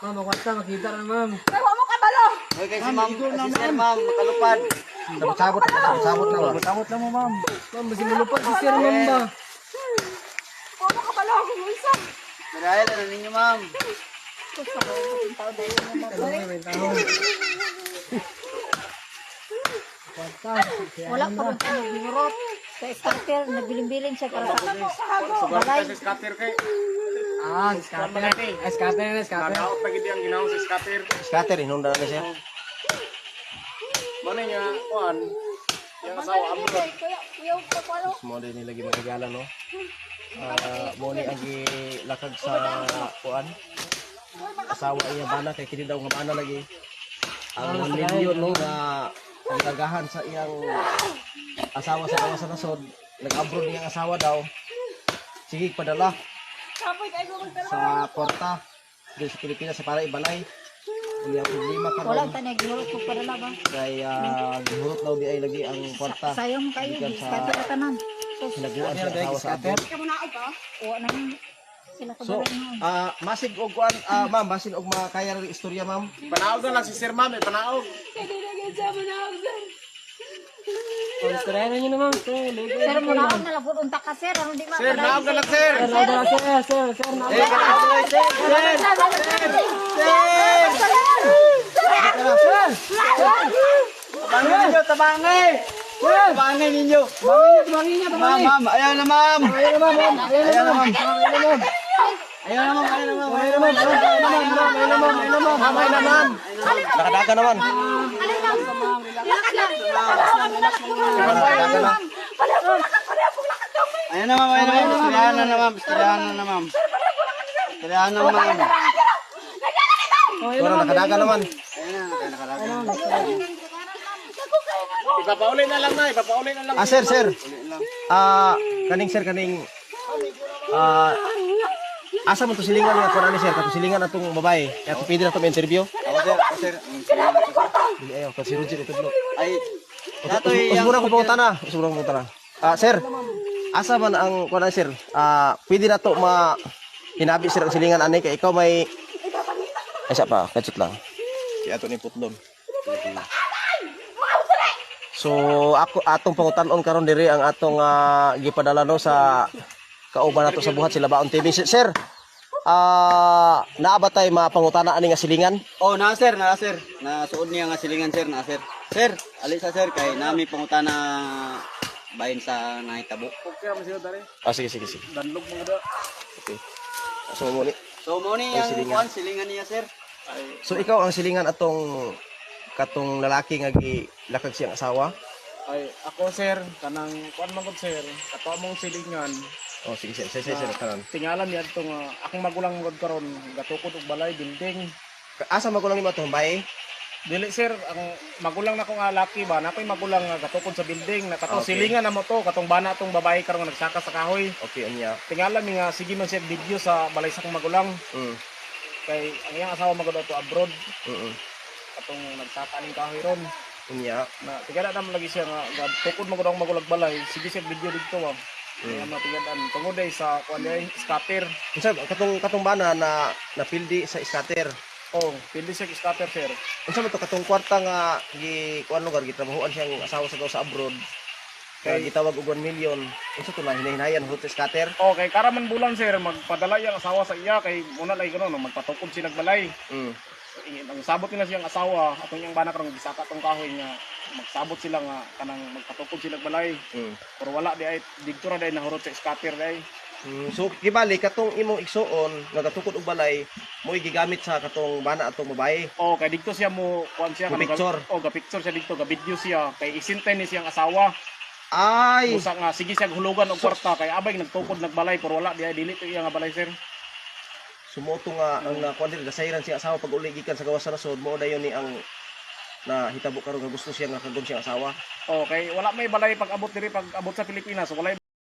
Ma'am, kwarta, makita na ma'am. Kaya mo kabalo. Hoy kay si ma'am, si sir ma'am, makalupad. Sabot na ba? Sabot na mo ma'am. Ma'am, basi malupad si sir ma'am ba? Kaya mo kabalo kung isa. Marahil na ninyo ma'am. Wala pa rin ano, binurot. Sa starter, nagbiling-biling siya para sa balay. Scatter na. Nadaot lagi di ang ginawa sa scatter. Scatter, hinunda na siya. Mana niya, kuan? Yang asawa abroad. Mo din nila gimagala no. Mo ni ang gilakag sa kuan. Asawa iya bana kay kini daw nga bana lagi. Ang milyon no na ang gagahan sa iyang asawa sa kawasan nasod, nag-abroad niyang asawa daw. Sige padala sa kwarta dito sa Pilipinas sa para ibalay. Hindi ang problema Wala karon. ta nagihurot ko para lang ba. Kaya gihurot daw di ay lagi ang kwarta. Sayang kayo, starter ka tanan. Sinaguan siya ang asawa sa abroad. Uwa na yun. Sila ka So, balay mo. masig og kuan, ma'am, basin og makaya rin istorya, ma'am. Panaog na lang si Sir Ma'am, panaog. Istorya na niyo na, ma'am. Sir, muna ako nalabot unta ka sir. Ano di Sir, naog na lang sir. Sir, na. Tabangay ninyo. Ma'am, ma'am, ayaw na ma'am. Nakadaga naman. Ayan na ma'am, Istoryahan na ma'am. Pero nakadaga naman. Ipapaulay na lang na, ipapaulay na lang. Sir. Kaning asa mo to silingan nga kuan ani sir, kato silingan atong babae. Kaya to pwede na to interview. Sir. Dili ayo, kasi Roger ito blo. Ay, datoy Usmura ko pangutana. Sir. Asa man ang kuan ani sir? Pwede na to hinabi sir ang silingan ani kay ikaw may siya pa, kachit lang. Si ato ni putlon. So atong pangutanon karon diri ang atong gipadala no sa kauban nato sa buhat sila Baon TV. Sir, naa ba tay mapangutana ani nga silingan? Oh, na sir. Nasuod niya nga silingan sir, na sir. Sir, ali sa sir kay nami pangutana bahin sa nahitabo. Okay, masih dari. Sige. Danlog mo da. Okay. So mo ni. So mo ni ang silingan niya sir. So ikaw ang silingan atong katong lalaki nga gilakag siyang asawa? Ay, ako sir, kanang kuan man gud sir, kato among silingan. Oh, sige sir. Karon. Tingalan niya itong akong magulang gud karon, gatukod og balay building. Asa magulang nimo atong bae? Dili sir, ang magulang na kong laki ba, nakoy magulang nga gatukod sa building, na kato Okay. silingan na mo to, katong bana tong babae karon nga nagsaka sa kahoy. Okay, unya. Tingalan mi nga sige man siya video sa balay sa akong magulang. Kay ang iyang asawa magud to abroad, katong nagsaka ning kahoy ron. Unya. Na tigala naman lagi siya nga tukod magud ang magulang balay, sige siya video dito wa. Kaya matigadan tungod ay sa kuan ay scatter. Unsa katong bana na napildi sa scatter? Oh, pili siya scatter sir. Unsa man to katong kwarta nga kuan lugar gitrabahoan siyang asawa sa abroad. Kaya gitawag og 1 million. Unsa to na hinahinayan hotel scatter? Oh, kay karaman bulan sir magpadala yang asawa sa iya kay muna lay gano magpatukod sila balay. Ang sabot nila siyang asawa atong yang bana karong gisaka tong kahoy nga magsabot sila nga kanang magpatukod sila balay. Pero wala di ay didto ra day nahurot sa scatter day. So gibali katong imong igsuon nga gatukod og balay mo gigamit sa katong bana atong babae. Oh, kay didto siya mo kuan siya Picture. Oh, ga picture siya didto, ga video siya kay isintay ni siyang asawa. Ay, Musa nga sige siya hulugan og kwarta kay abay nagtukod nagbalay pero wala di ay dili to iya nga balay sir. sumoto nga ang kuan diri gasayran siya asawa pag uli gikan sa gawas sa nasod mo dayon ni ang na hitabo karon nga gusto siya nga kagon siyang asawa. Okay, wala may balay pag abot diri pag abot sa Pilipinas, wala